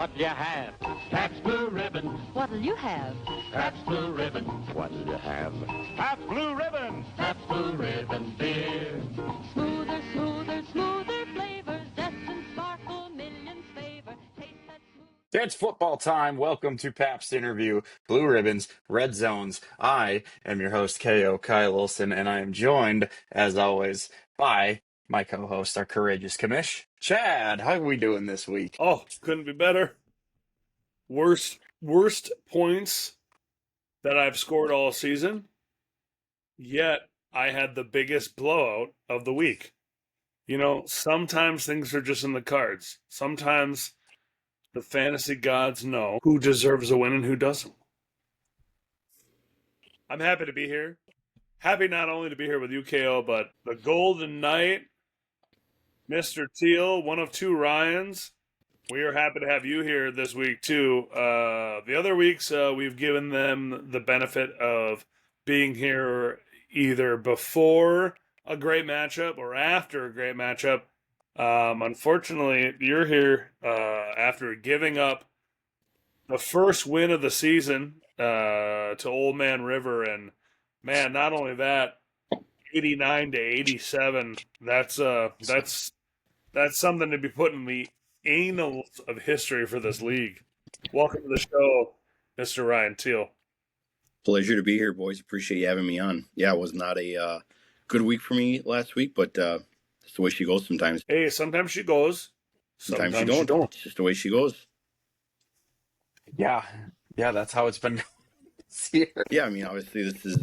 What'll you have? Pabst Blue Ribbon. What'll you have? Pabst Blue Ribbon. What'll you have? Pabst Blue Ribbon. Pabst Blue Ribbon beer. Smoother, smoother, smoother flavors. Zest and sparkle, millions favor. Taste that smooth. It's football time. Welcome to Pabst Interview, Blue Ribbons, Red Zones. I am your host, KO Kyle Olson, and I am joined, as always, by my co-host, our courageous commish, Chad. How are we doing this week? Oh, couldn't be better. Worst points that I've scored all season. Yet I had the biggest blowout of the week. You know, sometimes things are just in the cards. Sometimes the fantasy gods know who deserves a win and who doesn't. I'm happy to be here. Happy not only to be here with UKO, but the Golden Knight, Mr. Teal, one of two Ryans. We are happy to have you here this week, too. The other weeks, we've given them the benefit of being here either before a great matchup or after a great matchup. Unfortunately, you're here after giving up the first win of the season to Old Man River. And, man, not only that, 89 to 87. That's something to be put in the annals of history for this league. Welcome to the show, Mr. Ryan Teal. Pleasure to be here, boys. Appreciate you having me on. Yeah, it was not a good week for me last week, but it's the way she goes sometimes. Hey, sometimes she goes. Sometimes she don't. It's just the way she goes. Yeah, that's how it's been going this year. Yeah, I mean, obviously this has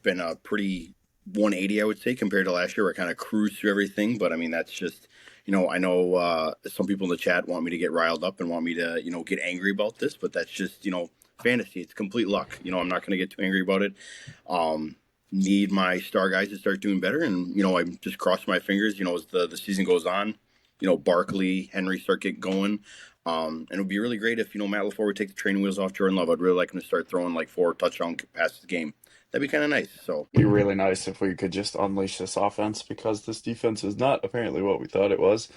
been a pretty 180, I would say, compared to last year where I kind of cruised through everything. But, I mean, that's just, I know some people in the chat want me to get riled up and want me to, get angry about this. But that's just, fantasy. It's complete luck. I'm not going to get too angry about it. Need my star guys to start doing better. And, I'm just crossing my fingers, as the season goes on. Barkley, Henry start getting going. And it would be really great if, Matt LaFleur would take the training wheels off Jordan Love. I'd really like him to start throwing like 4 touchdown passes a game. That'd be kind of nice. So It'd be really nice if we could just unleash this offense because this defense is not apparently what we thought it was.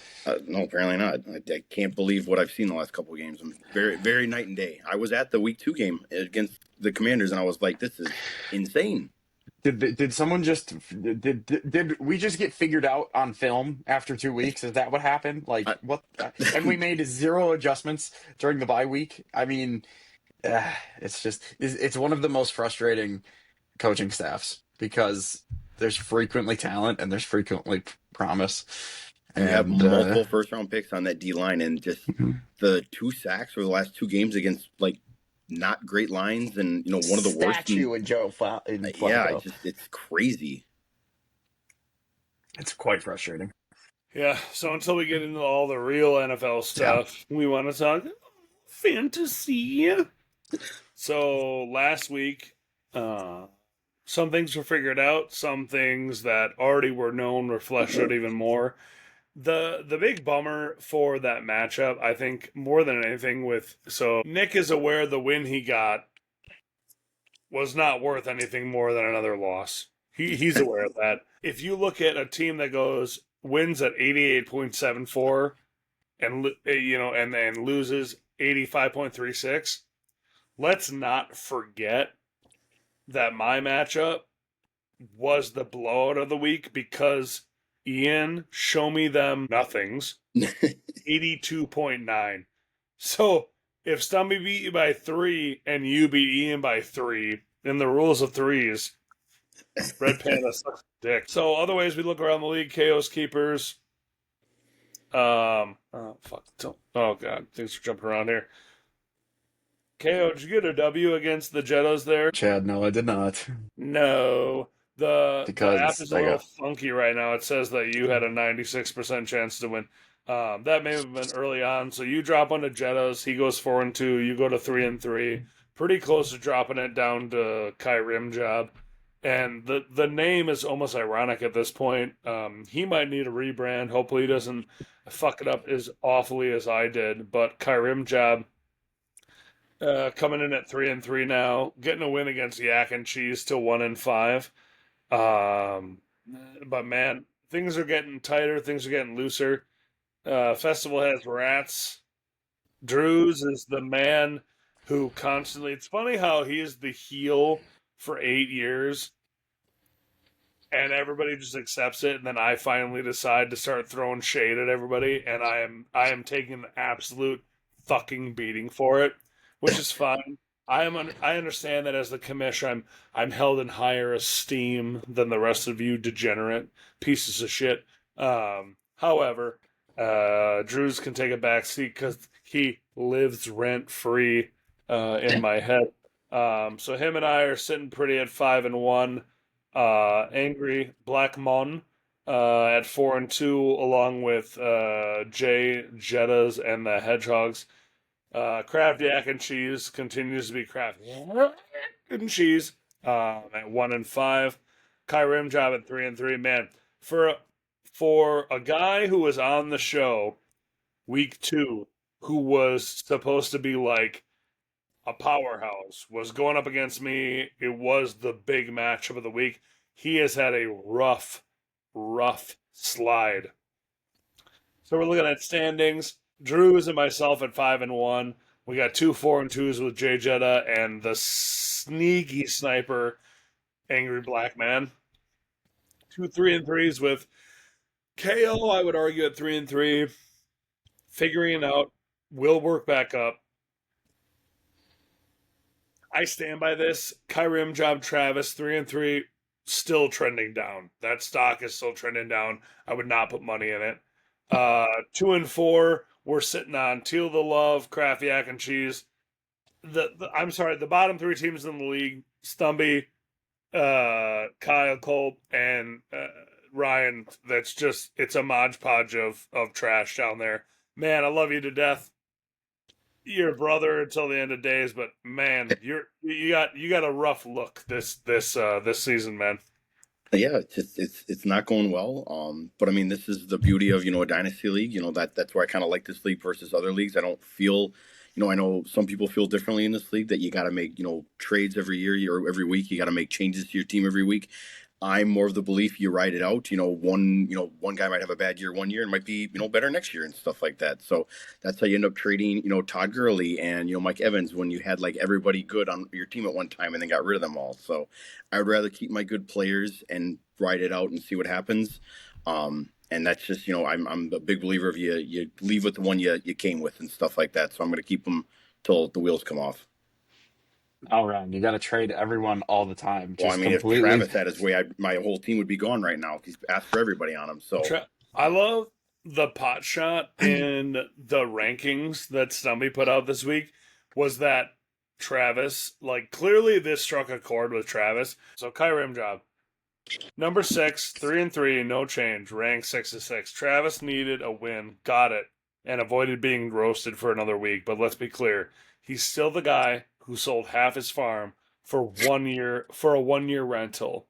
no, apparently not. I can't believe what I've seen the last couple of games. I'm very, very night and day. I was at the week 2 game against the Commanders, and I was like, this is insane. Did someone just did we just get figured out on film after 2 weeks? Is that what happened? Like what? And we made 0 adjustments during the bye week. I mean, it's one of the most frustrating coaching staffs because there's frequently talent and there's frequently promise. And you have multiple first-round picks on that D-line, and just the 2 sacks for the last 2 games against like not great lines, and one of the worst. Statue and Joe Flacco. Yeah, it's crazy. It's quite frustrating. Yeah, so until we get into all the real NFL stuff, we want to talk fantasy. So last week, some things were figured out. Some things that already were known were fleshed out even more. The big bummer for that matchup, I think, more than anything so Nick is aware the win he got was not worth anything more than another loss. He's aware of that. If you look at a team that wins at 88.74 and then loses 85.36, let's not forget that my matchup was the blowout of the week because Ian, show me them nothings, 82.9. So if Stumby beat you by 3 and you beat Ian by 3, in the rules of threes, Red Panda sucks dick. So other ways we look around the league, KO's keepers. Oh God, things are jumping around here. KO, did you get a W against the Jettos there? Chad, no, I did not. No. The app is a little funky right now. It says that you had a 96% chance to win. That may have been early on. So you drop on the Jettos. He goes 4-2. You go to 3-3. Pretty close to dropping it down to Kai Rimjob. And the name is almost ironic at this point. He might need a rebrand. Hopefully he doesn't fuck it up as awfully as I did. But Kai Rimjob coming in at 3-3 now, getting a win against Yak and Cheese to 1-5. But man, things are getting tighter. Things are getting looser. Festival has Rats Drews is the man who constantly. It's funny how he is the heel for 8 years, and everybody just accepts it, and then I finally decide to start throwing shade at everybody, and I am taking an absolute fucking beating for it, which is fine. I understand that as the commissioner, I'm held in higher esteem than the rest of you degenerate pieces of shit. However, Drews can take a back seat because he lives rent free in my head. So him and I are sitting pretty at 5-1. Angry Black Mon at 4-2, along with Jay Jettas and the Hedgehogs. Kraft Yak and Cheese continues to be Kraft Yak and Cheese at 1-5. Kai Rimjob at 3-3. Man, for a guy who was on the show week 2, who was supposed to be like a powerhouse, was going up against me. It was the big matchup of the week. He has had a rough slide. So we're looking at standings. Drews and myself at 5-1. We got 2 4-2s with Jay Jetta and the sneaky sniper, Angry Black Man. 2 3-3s with KO, I would argue, at 3-3. Figuring it out. Will work back up. I stand by this. Kyrim Job Travis, 3-3, still trending down. That stock is still trending down. I would not put money in it. 2-4, we're sitting on Teal the Love, Kraft Yak and Cheese. I'm sorry, the bottom 3 teams in the league, Stumby, Kyle Culp, and Ryan. That's just, it's a modge podge of trash down there. Man, I love you to death. You're a brother until the end of days, but man, you got a rough look this season, man. Yeah, it's not going well. But I mean, this is the beauty of a dynasty league. That's where I kind of like this league versus other leagues. I don't feel, I know some people feel differently in this league that you got to make trades every year or every week. You got to make changes to your team every week. I'm more of the belief you ride it out. One guy might have a bad year one year and might be better next year and stuff like that. So that's how you end up trading Todd Gurley and Mike Evans when you had like everybody good on your team at one time and then got rid of them all. So I would rather keep my good players and ride it out and see what happens. And that's just I'm a big believer of you leave with the one you came with and stuff like that. So I'm going to keep them till the wheels come off. All right, you got to trade everyone all the time. Well, I mean, if Travis had his way, my whole team would be gone right now. He's asked for everybody on him. So I love the pot shot in the rankings that Stumby put out this week. Was that Travis? Like, clearly this struck a chord with Travis. So Kai Rimjob, number 6, 3-3, no change, ranked 6-6. Travis needed a win, got it, and avoided being roasted for another week. But let's be clear, he's still the guy who sold half his farm for a 1-year rental.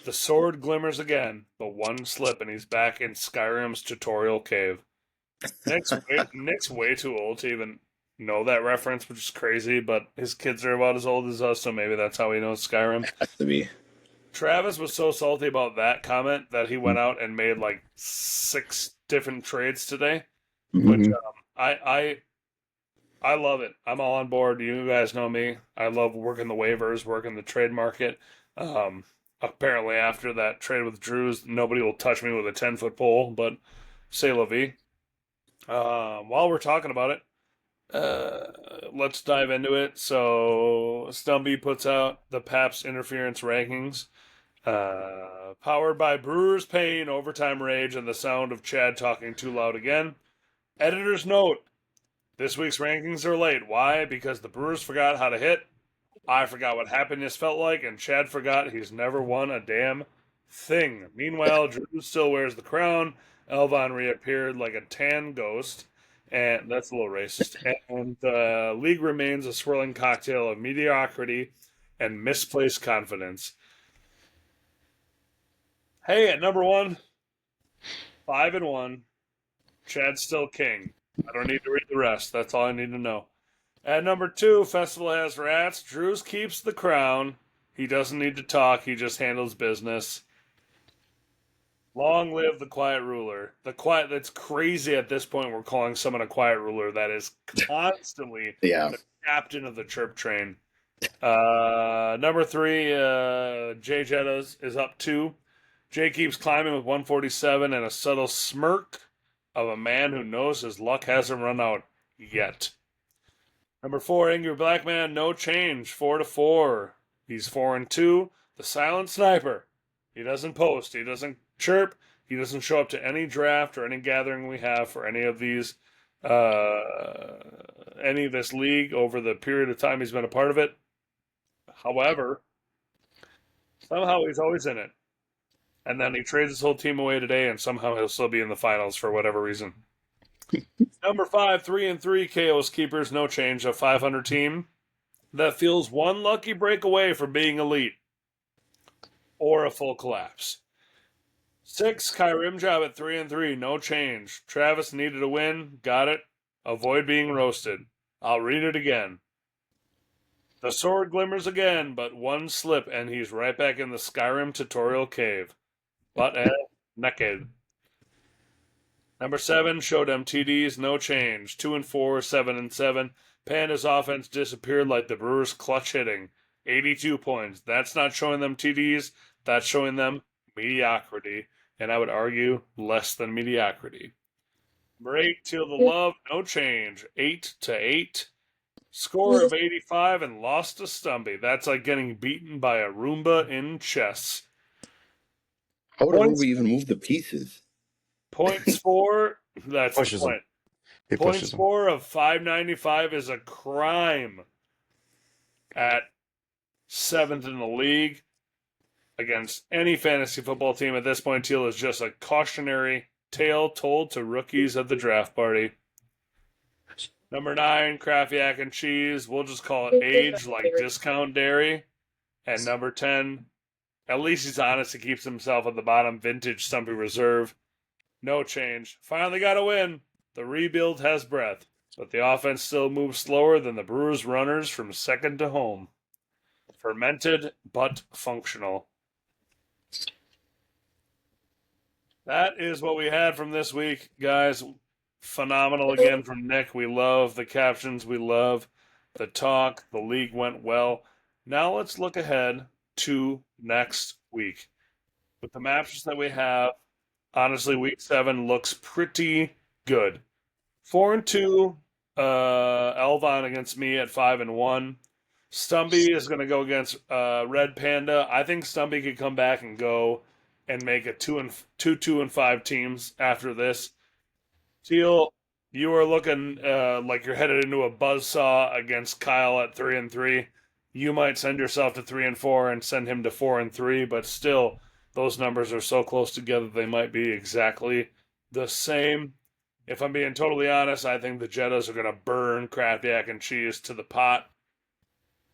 The sword glimmers again, but one slip and he's back in Skyrim's tutorial cave. Nick's way too old to even know that reference, which is crazy, but his kids are about as old as us, so maybe that's how he knows Skyrim. Has to be. Travis was so salty about that comment that he went out and made like 6 different trades today, which I love it. I'm all on board. You guys know me. I love working the waivers, working the trade market. Apparently, after that trade with Drews, nobody will touch me with a 10-foot pole, but say la vie. While we're talking about it, let's dive into it. So, Stumby puts out the Pabst Interference Rankings. Powered by Brewers Pain, Overtime Rage, and the sound of Chad talking too loud again. Editor's note. This week's rankings are late. Why? Because the Brewers forgot how to hit. I forgot what happiness felt like, and Chad forgot he's never won a damn thing. Meanwhile, Drew still wears the crown. Elvon reappeared like a tan ghost, and that's a little racist. And the league remains a swirling cocktail of mediocrity and misplaced confidence. Hey, at number 1, 5-1, Chad's still king. I don't need to read the rest. That's all I need to know. At number 2, Festival has rats. Drews keeps the crown. He doesn't need to talk. He just handles business. Long live the quiet ruler. That's crazy at this point we're calling someone a quiet ruler that is constantly Yeah. the captain of the chirp train. Number 3, Jay Jettas is up 2. Jay keeps climbing with 147 and a subtle smirk of a man who knows his luck hasn't run out yet. Number 4, Angry Black Man, no change, 4-4. He's 4-2. The silent sniper. He doesn't post. He doesn't chirp. He doesn't show up to any draft or any gathering we have for any of these, any of this league over the period of time he's been a part of it. However, somehow he's always in it. And then he trades his whole team away today, and somehow he'll still be in the finals for whatever reason. Number 5, 3-3, KO's Keepers, no change, a 500 team that feels one lucky break away from being elite or a full collapse. 6, Kai Rimjob at 3-3, no change. Travis needed a win, got it. Avoid being roasted. I'll read it again. The sword glimmers again, but one slip and he's right back in the Skyrim tutorial cave. But naked. Number 7, showed them TDs, no change. 2-4, 7-7. Panda's offense disappeared like the Brewers' clutch hitting. 82 points. That's not showing them TDs. That's showing them mediocrity. And I would argue less than mediocrity. Number 8, Teal The Love, no change. 8-8. Score of 85 and lost to Stumpy. That's like getting beaten by a Roomba in chess. How would a Roomba even move the pieces? Points for, that's Pushes the point. He Points pushes him. for of 595 is a crime at 7th in the league against any fantasy football team. At this point, Teal is just a cautionary tale told to rookies at the draft party. Number 9, Kraft Yak and Cheese. We'll just call it age like discount dairy. And number 10, at least he's honest. He keeps himself at the bottom. Vintage Stumpy Reserve. No change. Finally got a win. The rebuild has breath, but the offense still moves slower than the Brewers' runners from second to home. Fermented but functional. That is what we had from this week, guys. Phenomenal again from Nick. We love the captions. We love the talk. The league went well. Now let's look ahead to next week. With the matches that we have, honestly, week 7 looks pretty good. 4-2, Elvon against me at 5-1. Stumpy is going to go against Red Panda. I think Stumpy could come back and go and make a 2-5 teams after this. Teal, you are looking like you're headed into a buzzsaw against Kyle at 3-3. You might send yourself to 3-4 and send him to 4-3, but still, those numbers are so close together they might be exactly the same. If I'm being totally honest, I think the Jettas are going to burn Kraft Yak and Cheese to the pot.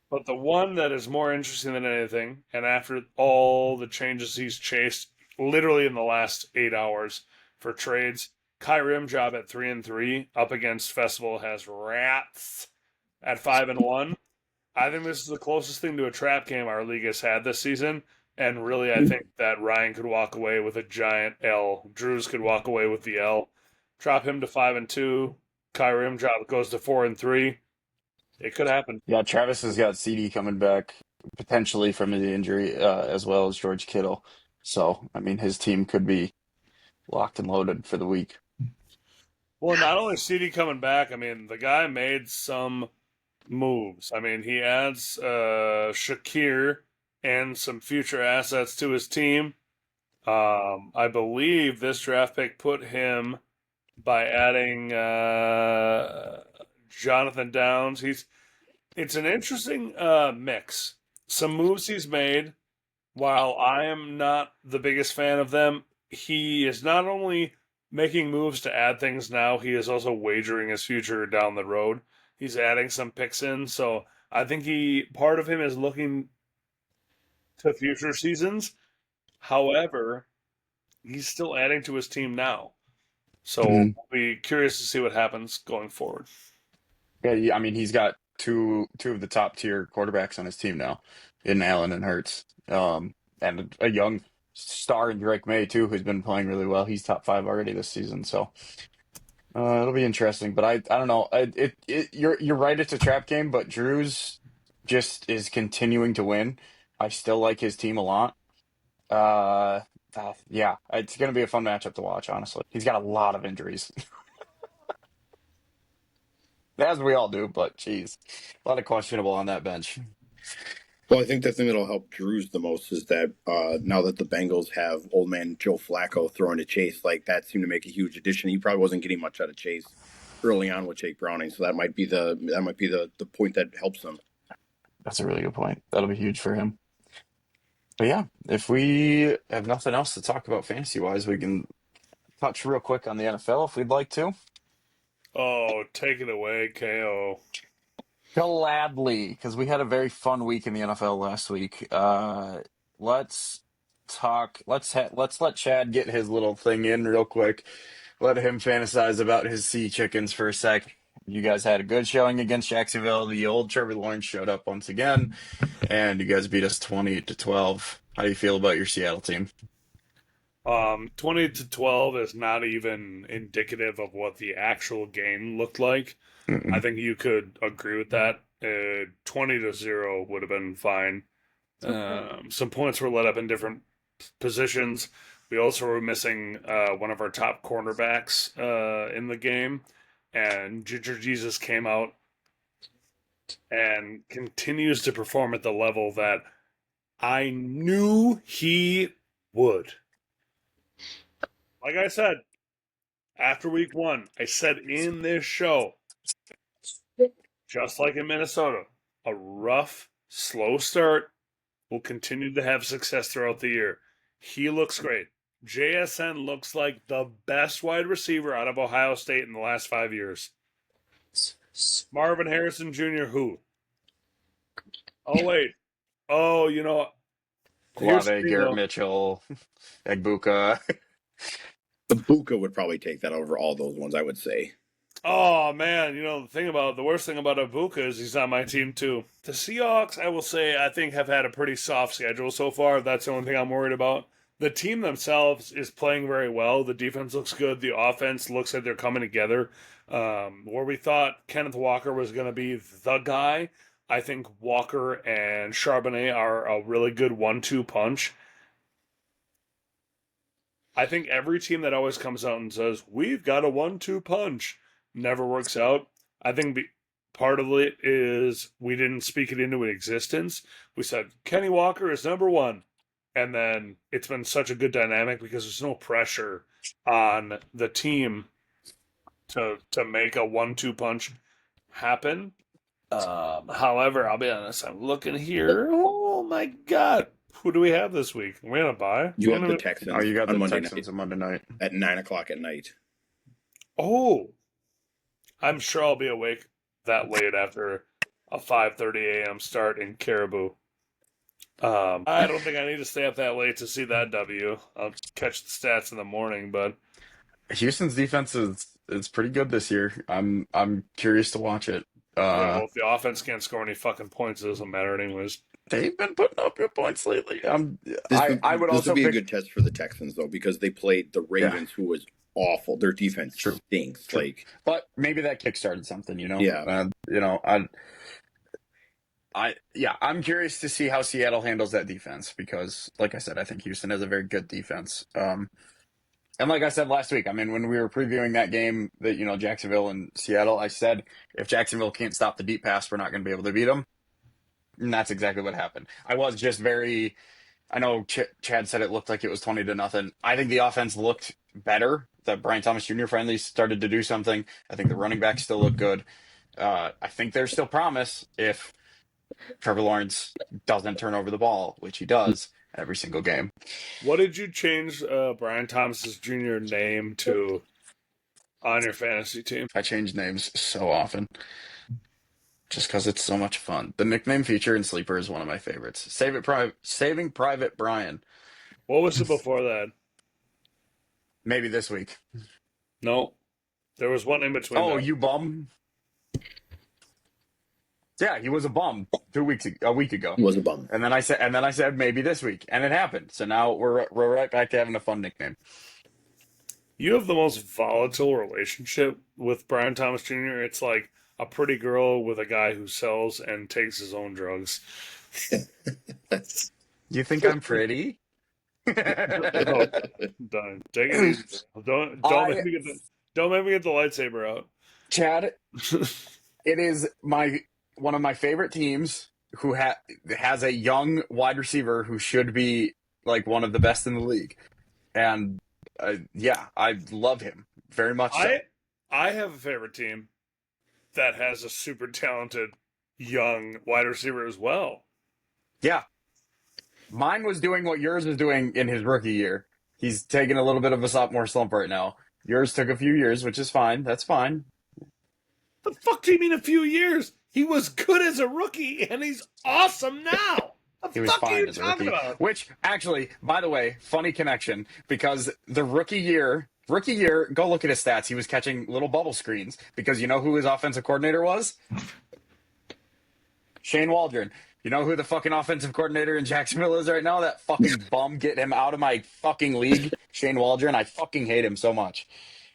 But the one that is more interesting than anything, and after all the changes he's chased literally in the last 8 hours for trades, Kai Rimjob at 3-3 up against Festival has Rats at 5-1. I think this is the closest thing to a trap game our league has had this season. And really, I think that Ryan could walk away with a giant L. Drews could walk away with the L. Drop him to 5-2. Kai Rimjob goes to 4-3. It could happen. Yeah, Travis has got CD coming back potentially from the injury, as well as George Kittle. So, I mean, his team could be locked and loaded for the week. Well, not only CD coming back, I mean, the guy made some moves. I mean, he adds Shakir and some future assets to his team. I believe this draft pick put him by adding Jonathan Downs. It's an interesting mix. Some moves he's made, while I am not the biggest fan of them, he is not only making moves to add things now, he is also wagering his future down the road. He's adding some picks in, so I think part of him is looking to future seasons. However, he's still adding to his team now. So we'll be curious to see what happens going forward. Yeah, I mean, he's got two of the top tier quarterbacks on his team now, in Allen and Hurts, and a young star in Drake May too, who's been playing really well. He's top 5 already this season, so it'll be interesting. But I don't know. You're right. It's a trap game, but Drew's just is continuing to win. I still like his team a lot. Yeah, it's going to be a fun matchup to watch. Honestly, he's got a lot of injuries, as we all do. But geez, a lot of questionable on that bench. Well, I think the thing that'll help Drews the most is that now that the Bengals have old man Joe Flacco throwing to Chase, like that seemed to make a huge addition. He probably wasn't getting much out of Chase early on with Jake Browning, so that might be the point that helps them. That's a really good point. That'll be huge for him. But yeah, if we have nothing else to talk about fantasy wise, we can touch real quick on the NFL if we'd like to. Oh, take it away, KO. Gladly, because we had a very fun week in the NFL last week. Let's talk. Let's let Chad get his little thing in real quick. Let him fantasize about his sea chickens for a sec. You guys had a good showing against Jacksonville. The old Trevor Lawrence showed up once again, and you guys beat us 20-12. How do you feel about your Seattle team? 20-12 is not even indicative of what the actual game looked like. Mm-mm. I think you could agree with that. 20-0 would have been fine. Some points were let up in different positions. We also were missing one of our top cornerbacks in the game, and Ginger Jesus came out and continues to perform at the level that I knew he would. Like I said, after week 1, I said in this show, just like in Minnesota, a rough, slow start will continue to have success throughout the year. He looks great. JSN looks like the best wide receiver out of Ohio State in the last 5 years. Marvin Harrison Jr., who? Oh, wait. Oh, you know. Olave, Garrett Mitchell, Egbuka. Ibuka would probably take that over all those ones, I would say. Oh, man, you know, the worst thing about Ibuka is he's on my team, too. The Seahawks, I will say, I think have had a pretty soft schedule so far. That's the only thing I'm worried about. The team themselves is playing very well. The defense looks good. The offense looks like they're coming together. Where we thought Kenneth Walker was going to be the guy, I think Walker and Charbonnet are a really good 1-2 punch. I think every team that always comes out and says, we've got a 1-2 punch, never works out. I think part of it is we didn't speak it into existence. We said, Kenny Walker is number 1. And then it's been such a good dynamic because there's no pressure on the team to make a 1-2 punch happen. However, I'll be honest, I'm looking here. Oh my God. Who do we have this week? We had a bye. You have the Texans. Oh, you got the Monday Texans night, on Monday night at 9:00 at night. Oh, I'm sure I'll be awake that late after a 5:30 a.m. start in Caribou. I don't think I need to stay up that late to see that W. I'll catch the stats in the morning, but Houston's defense is pretty good this year. I'm curious to watch it. well, if the offense can't score any fucking points, it doesn't matter anyways. They've been putting up good points lately. I would This also would be pick, a good test for the Texans though, because they played the Ravens, who was awful. Their defense stinks. True. Like, but maybe that kickstarted something. You know. Yeah. I'm curious to see how Seattle handles that defense because, like I said, I think Houston has a very good defense. And like I said last week, I mean, when we were previewing that game, that Jacksonville and Seattle, I said if Jacksonville can't stop the deep pass, we're not going to be able to beat them. And that's exactly what happened. I was just very. I know Chad said it looked like it was 20-0. I think the offense looked better. That Brian Thomas Jr. finally started to do something. I think the running backs still look good. I think there's still promise if Trevor Lawrence doesn't turn over the ball, which he does every single game. What did you change Brian Thomas Jr. name to on your fantasy team? I change names so often just because it's so much fun. The nickname feature in Sleeper is one of my favorites. Saving Private Brian. What was it before that? Maybe this week. No. There was one in between. Oh, that. you bum? Yeah, he was a bum. a week ago. It was a bum. And then I said maybe this week, and it happened. So now we're right back to having a fun nickname. You have the most volatile relationship with Brian Thomas Jr. It's like a pretty girl with a guy who sells and takes his own drugs. You think I'm pretty? Done. Take it easy. Don't make me get the lightsaber out. Chad, it is one of my favorite teams who has a young wide receiver who should be like one of the best in the league, and I love him very much. I have a favorite team that has a super talented young wide receiver as well. Yeah, mine was doing what yours was doing in his rookie year. He's taking a little bit of a sophomore slump right now. Yours took a few years, which is fine. That's fine. The fuck do you mean a few years? He was good as a rookie, and he's awesome now. He was fine as a rookie. About? Which, actually, by the way, funny connection, because the rookie year, go look at his stats. He was catching little bubble screens, because you know who his offensive coordinator was? Shane Waldron. You know who the fucking offensive coordinator in Jacksonville is right now? That fucking bum. Get him out of my fucking league. Shane Waldron. I fucking hate him so much.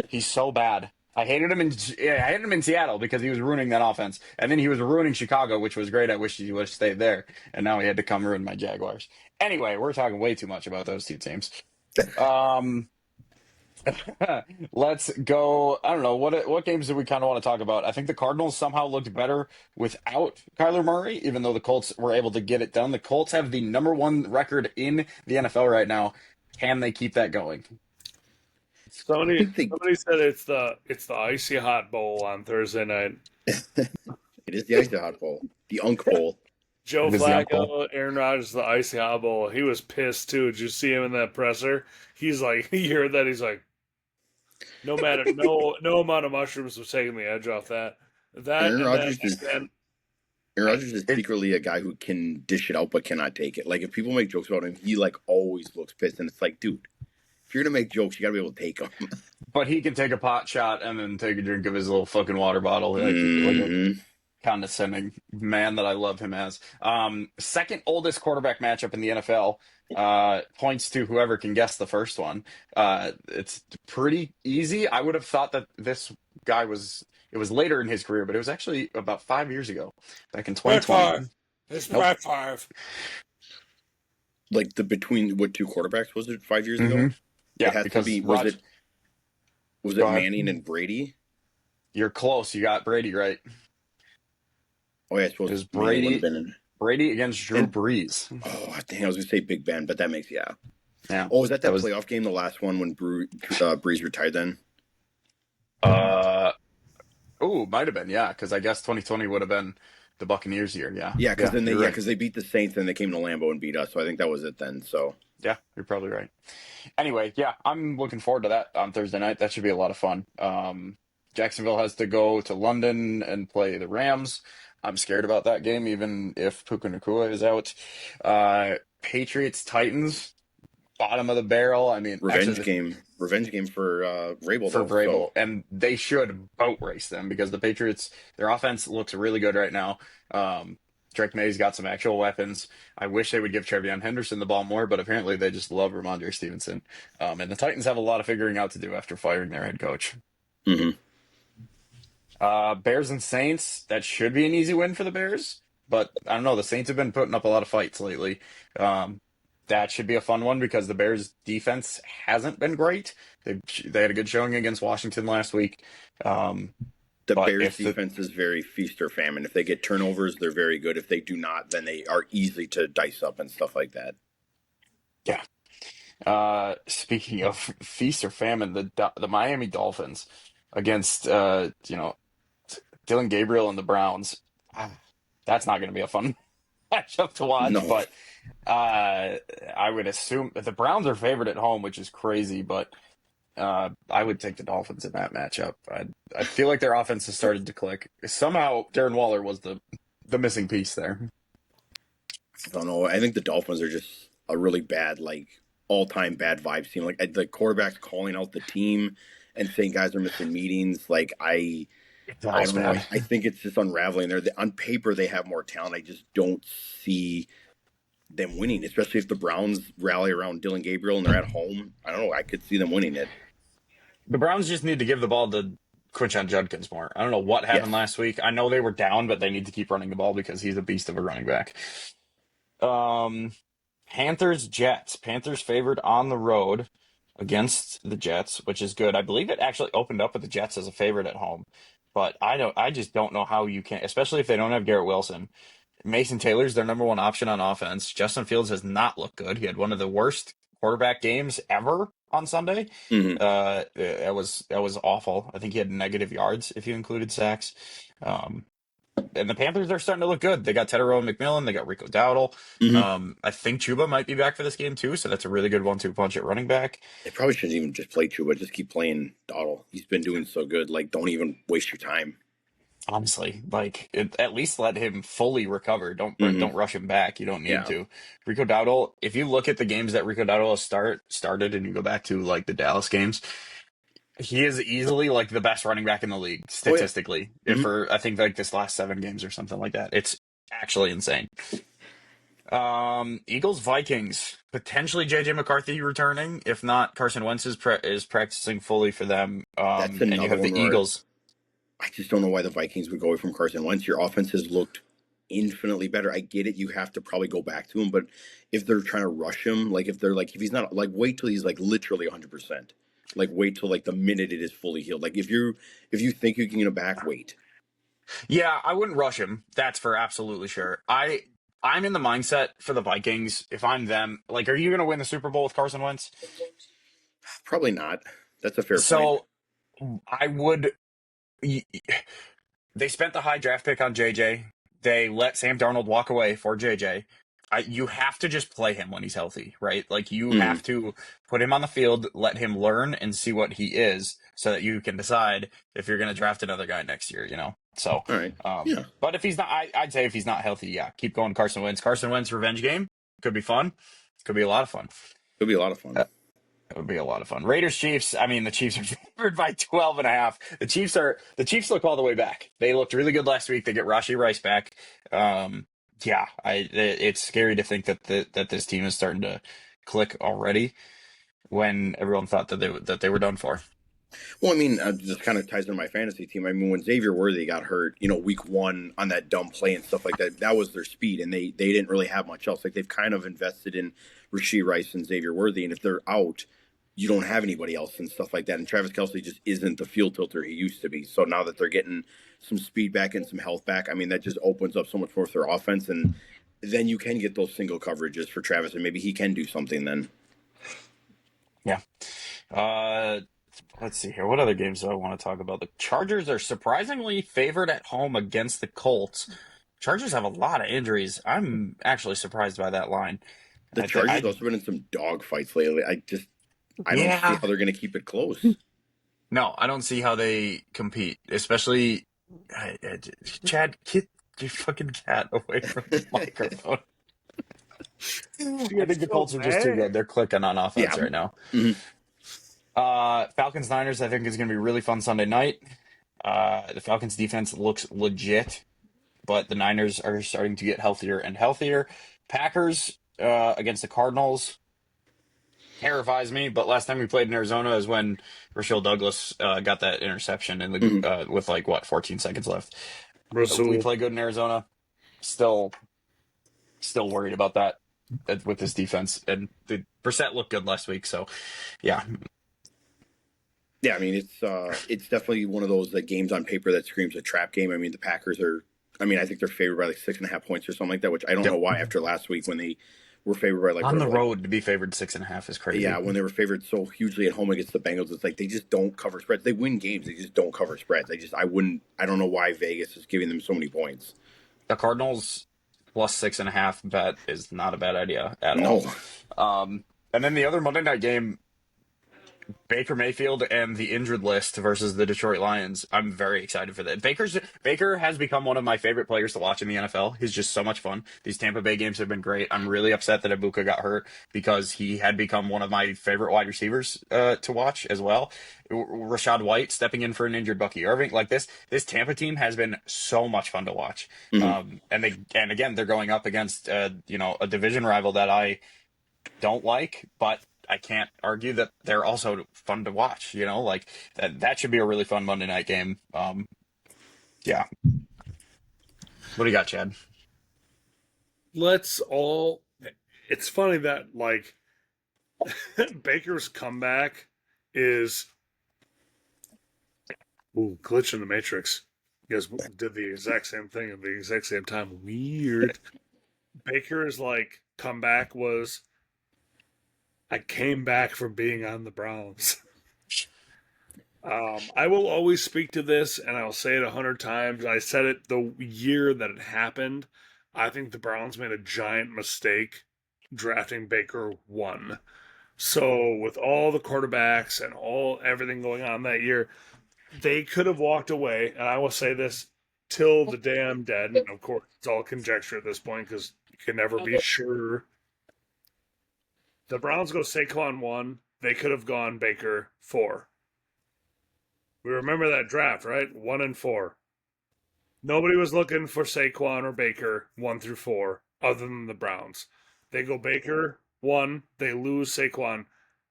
He's so bad. I hated him in Seattle because he was ruining that offense. And then he was ruining Chicago, which was great. I wish he would have stayed there. And now he had to come ruin my Jaguars. Anyway, we're talking way too much about those two teams. Let's go. I don't know. What games do we kind of want to talk about? I think the Cardinals somehow looked better without Kyler Murray, even though the Colts were able to get it done. The Colts have the #1 record in the NFL right now. Can they keep that going? Somebody said it's the icy hot bowl on Thursday night. It is the icy hot bowl, the Unk Bowl. Joe Flacco, Aaron Rodgers, the icy hot bowl. He was pissed too. Did you see him in that presser? He's like, you heard that? He's like, no amount of mushrooms was taking the edge off that. Aaron Rodgers is secretly a guy who can dish it out but cannot take it. Like if people make jokes about him, he like always looks pissed, and it's like, dude. If you're gonna make jokes, you gotta be able to take them. But he can take a pot shot and then take a drink of his little fucking water bottle. Like a condescending man that I love him as. Second oldest quarterback matchup in the NFL. Points to whoever can guess the first one. It's pretty easy. I would have thought that this guy it was later in his career, but it was actually about 5 years ago, back in 2020. It's Brett Favre. Like between what two quarterbacks was it 5 years ago? Yeah, it has because to be, was it Manning and Brady? You're close. You got Brady right. Oh yeah, I suppose Brady against Drew Brees. Oh dang, I was gonna say Big Ben, but that makes yeah. Oh, was that playoff game, the last one when Brees retired then? Might have been, yeah, because I guess 2020 would have been the Buccaneers year, yeah. Yeah, because they beat the Saints and they came to Lambeau and beat us, so I think that was it then. So yeah, you're probably right. Anyway, yeah, I'm looking forward to that on Thursday night. That should be a lot of fun. Jacksonville has to go to London and play the Rams. I'm scared about that game, even if Puka Nacua is out. Patriots, Titans, bottom of the barrel. I mean, revenge game for Vrabel. So. And they should boat race them because the Patriots, their offense looks really good right now. Drake May's got some actual weapons. I wish they would give Trevion Henderson the ball more, but apparently they just love Ramondre Stevenson. And the Titans have a lot of figuring out to do after firing their head coach. Mm-hmm. Bears and Saints, that should be an easy win for the Bears. But I don't know, the Saints have been putting up a lot of fights lately. That should be a fun one because the Bears' defense hasn't been great. They had a good showing against Washington last week. The Bears' defense is very feast or famine. If they get turnovers, they're very good. If they do not, then they are easy to dice up and stuff like that. Yeah. Speaking of feast or famine, the Miami Dolphins against Dylan Gabriel and the Browns. That's not going to be a fun matchup to watch. No. But I would assume that the Browns are favored at home, which is crazy, but I would take the Dolphins in that matchup. I feel like their offense has started to click. Somehow, Darren Waller was the missing piece there. I don't know. I think the Dolphins are just a really bad, like, all-time bad vibes team. Like, the quarterback's calling out the team and saying guys are missing meetings. Like, I I Dallas don't know. bad. I think it's just unraveling there. On paper, they have more talent. I just don't see them winning, especially if the Browns rally around Dylan Gabriel and they're at home. I don't know. I could see them winning it. The Browns just need to give the ball to Quinshon Judkins more. I don't know what happened Yes. last week. I know they were down, but they need to keep running the ball because he's a beast of a running back. Panthers Jets. Panthers favored on the road against the Jets, which is good. I believe it actually opened up with the Jets as a favorite at home, but I just don't know how you can, especially if they don't have Garrett Wilson. Mason Taylor's their number one option on offense. Justin Fields has not looked good. He had one of the worst quarterback games ever on Sunday. Mm-hmm. That was awful. I think he had negative yards if you included sacks. And the Panthers are starting to look good. They got Tedero and McMillan. They got Rico Dowdle. Mm-hmm. I think Chuba might be back for this game too, so that's a really good 1-2 punch at running back. They probably shouldn't even just play Chuba. Just keep playing Dawdle. He's been doing so good. Like, don't even waste your time. Honestly, at least let him fully recover. Don't rush him back. You don't need Yeah. to. Rico Dowdle. If you look at the games that Rico Dowdle has started, and you go back to like the Dallas games, he is easily like the best running back in the league statistically. Mhm. For I think like this last 7 games or something like that. It's actually insane. Eagles Vikings, potentially JJ McCarthy returning. If not, Carson Wentz is practicing fully for them. That's And you have the Eagles. I just don't know why the Vikings would go away from Carson Wentz. Your offense has looked infinitely better. I get it. You have to probably go back to him, but if they're trying to rush him, like if he's not, like, wait till he's like literally 100%. Like, wait till like the minute it is fully healed. Like, if you think you can get him back, wait. Yeah, I wouldn't rush him. That's for absolutely sure. I'm in the mindset for the Vikings. If I'm them, like, are you going to win the Super Bowl with Carson Wentz? Probably not. That's a fair point. So I would. They spent the high draft pick on JJ. They let Sam Darnold walk away for JJ. You have to just play him when he's healthy, right? Like, you have to put him on the field, let him learn and see what he is, so that you can decide if you're going to draft another guy next year, you know? So, all right. Yeah. But if he's not, I'd say if he's not healthy, yeah, keep going Carson Wentz. Carson Wentz revenge game could be fun. Could be a lot of fun. It'll be a lot of fun. It would be a lot of fun. Raiders Chiefs. I mean, the Chiefs are favored by 12.5. The Chiefs look all the way back. They looked really good last week. They get Rashee Rice back. It's scary to think that this team is starting to click already when everyone thought that they were done for. Well, I mean, this kind of ties into my fantasy team. I mean, when Xavier Worthy got hurt, week 1 on that dumb play and stuff like that, that was their speed, and they didn't really have much else. Like, they've kind of invested in Rashee Rice and Xavier Worthy, and if they're out, you don't have anybody else and stuff like that. And Travis Kelce just isn't the field tilter he used to be. So now that they're getting some speed back and some health back, I mean, that just opens up so much more for their offense, and then you can get those single coverages for Travis, and maybe he can do something then. Yeah. Let's see here. What other games do I want to talk about? The Chargers are surprisingly favored at home against the Colts. Chargers have a lot of injuries. I'm actually surprised by that line. The Chargers also been in some dog fights lately. I don't see how they're going to keep it close. No, I don't see how they compete, especially Chad, get your fucking cat away from the microphone. I think the Colts are just too good. They're clicking on offense right now. Mm-hmm. Falcons Niners, I think, is going to be really fun Sunday night. The Falcons defense looks legit, but the Niners are starting to get healthier and healthier. Packers against the Cardinals terrifies me, but last time we played in Arizona is when Rasul Douglas got that interception in the with 14 seconds left. We play good in Arizona. Still worried about that with this defense, and the Brissett looked good last week. So, yeah. Yeah, I mean, it's definitely one of those games on paper that screams a trap game. I mean, the Packers are. I mean, I think they're favored by 6.5 points or something like that, which I don't know why after last week when they were favored by on the road to be favored 6.5 is crazy. Yeah, when they were favored so hugely at home against the Bengals, it's like they just don't cover spreads. They win games, they just don't cover spreads. I don't know why Vegas is giving them so many points. The Cardinals plus 6.5 bet is not a bad idea at all. And then the other Monday night game, Baker Mayfield and the injured list versus the Detroit Lions. I'm very excited for that. Baker has become one of my favorite players to watch in the NFL. He's just so much fun. These Tampa Bay games have been great. I'm really upset that Ibuka got hurt because he had become one of my favorite wide receivers to watch as well. Rashad White stepping in for an injured Bucky Irving. Like this Tampa team has been so much fun to watch. And again, they're going up against a division rival that I don't like, but I can't argue that they're also fun to watch. Like that should be a really fun Monday night game. Yeah. What do you got, Chad? It's funny that like Baker's comeback is glitch in the matrix. You guys did the exact same thing at the exact same time. Weird. Baker's like comeback was, I came back from being on the Browns. I will always speak to this, and I'll say it 100 times. I said it the year that it happened. I think the Browns made a giant mistake drafting Baker 1. So with all the quarterbacks and everything going on that year, they could have walked away. And I will say this till the day I'm dead. And of course, it's all conjecture at this point because you can never be sure. The Browns go Saquon 1. They could have gone Baker 4. We remember that draft, right? 1 and 4. Nobody was looking for Saquon or Baker 1 through 4 other than the Browns. They go Baker 1. They lose Saquon.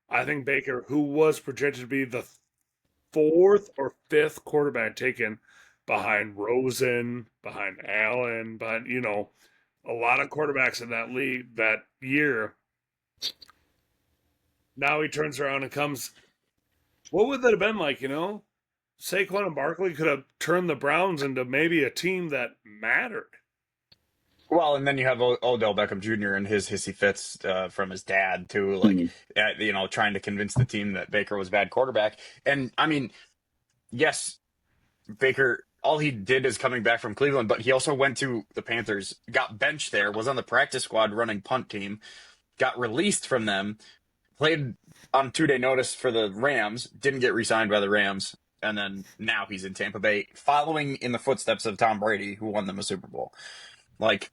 I think Baker, who was projected to be the 4th or 5th quarterback taken behind Rosen, behind Allen, behind, a lot of quarterbacks in that league that year. Now he turns around and comes. What would that have been like, Saquon and Barkley could have turned the Browns into maybe a team that mattered. Well, and then you have Odell Beckham Jr. and his hissy fits from his dad too, like trying to convince the team that Baker was a bad quarterback. And I mean, yes, Baker, all he did is coming back from Cleveland, but he also went to the Panthers, got benched there, was on the practice squad running punt team, got released from them, played on 2-day notice for the Rams, didn't get re-signed by the Rams. And then now he's in Tampa Bay, following in the footsteps of Tom Brady, who won them a Super Bowl. Like,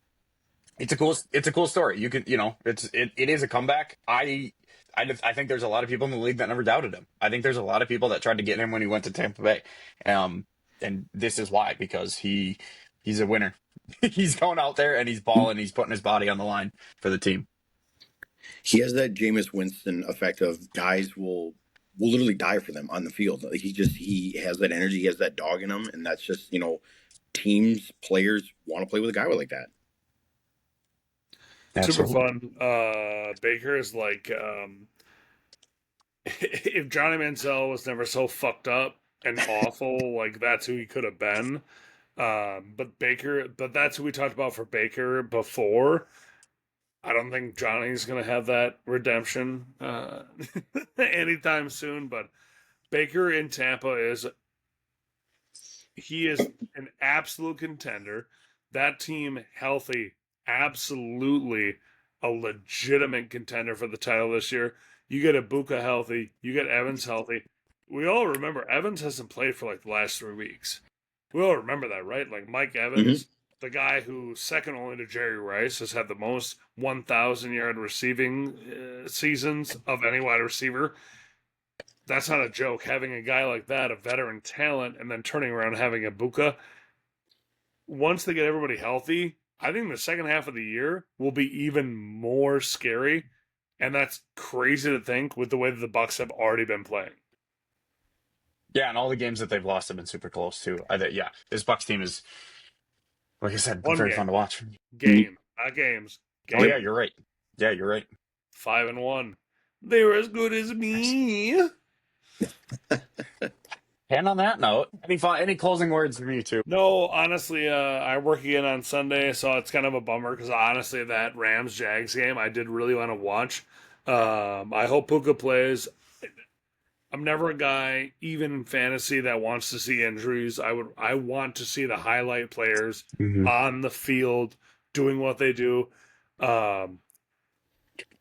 it's a cool story. You can, it is a comeback. I think there's a lot of people in the league that never doubted him. I think there's a lot of people that tried to get him when he went to Tampa Bay. And this is why, because he's a winner. He's going out there and he's balling. He's putting his body on the line for the team. He has that Jameis Winston effect of guys will literally die for them on the field. Like he has that energy, he has that dog in him, and that's just, teams, players want to play with a guy like that. Absolutely. Super fun. Baker is like, if Johnny Manziel was never so fucked up and awful, like that's who he could have been. But that's who we talked about for Baker before. I don't think Johnny's going to have that redemption anytime soon, but Baker in Tampa is an absolute contender. That team healthy, absolutely a legitimate contender for the title this year. You get Ibuka healthy, you get Evans healthy. We all remember Evans hasn't played for like the last 3 weeks. We all remember that, right? Like Mike Evans, the guy who, second only to Jerry Rice, has had the most 1,000-yard receiving seasons of any wide receiver. That's not a joke. Having a guy like that, a veteran talent, and then turning around and having Ibuka. Once they get everybody healthy, I think the second half of the year will be even more scary, and that's crazy to think with the way that the Bucs have already been playing. Yeah, and all the games that they've lost have been super close too. This Bucs team is, like I said, very fun to watch. Game, not games. Game. Oh yeah, you're right. 5-1. They were as good as me. And on that note, any closing words from you two? No, honestly, I work again on Sunday, so it's kind of a bummer because honestly, that Rams-Jags game I did really want to watch. I hope Puka plays. I'm never a guy, even in fantasy, that wants to see injuries. I want to see the highlight players on the field doing what they do.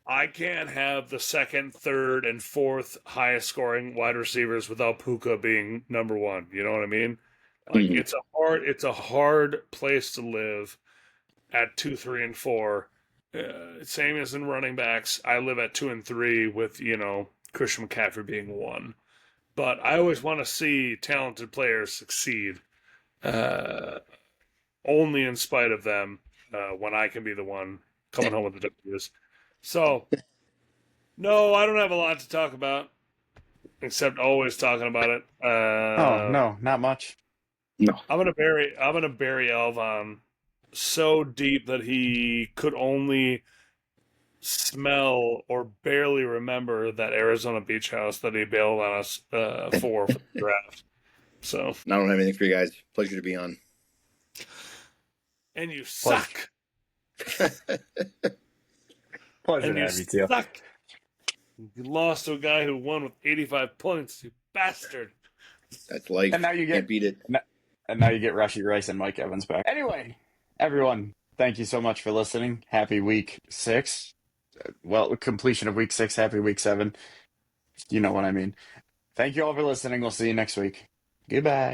I can't have the second, third, and fourth highest scoring wide receivers without Puka being number one. You know what I mean? Like Mhm. it's a hard place to live at 2, 3, and 4. Same as in running backs. I live at 2 and 3 with Christian McCaffrey being 1. But I always want to see talented players succeed. Uh, Only in spite of them when I can be the one coming home with the W's. So, no, I don't have a lot to talk about except always talking about it. Oh no, not much. No. I'm gonna bury Elvon so deep that he could only smell or barely remember that Arizona beach house that he bailed on us for the draft. So, I don't have anything for you guys. Pleasure to be on. and you suck. Pleasure And to you have you, Teal. suck. You lost to a guy who won with 85 points, you bastard. That's life. And now you Can't beat it. And now you get Rashee Rice and Mike Evans back. Anyway, everyone, thank you so much for listening. Happy week 6. Well, completion of week 6. Happy week 7. You know what I mean. Thank you all for listening. We'll see you next week. Goodbye.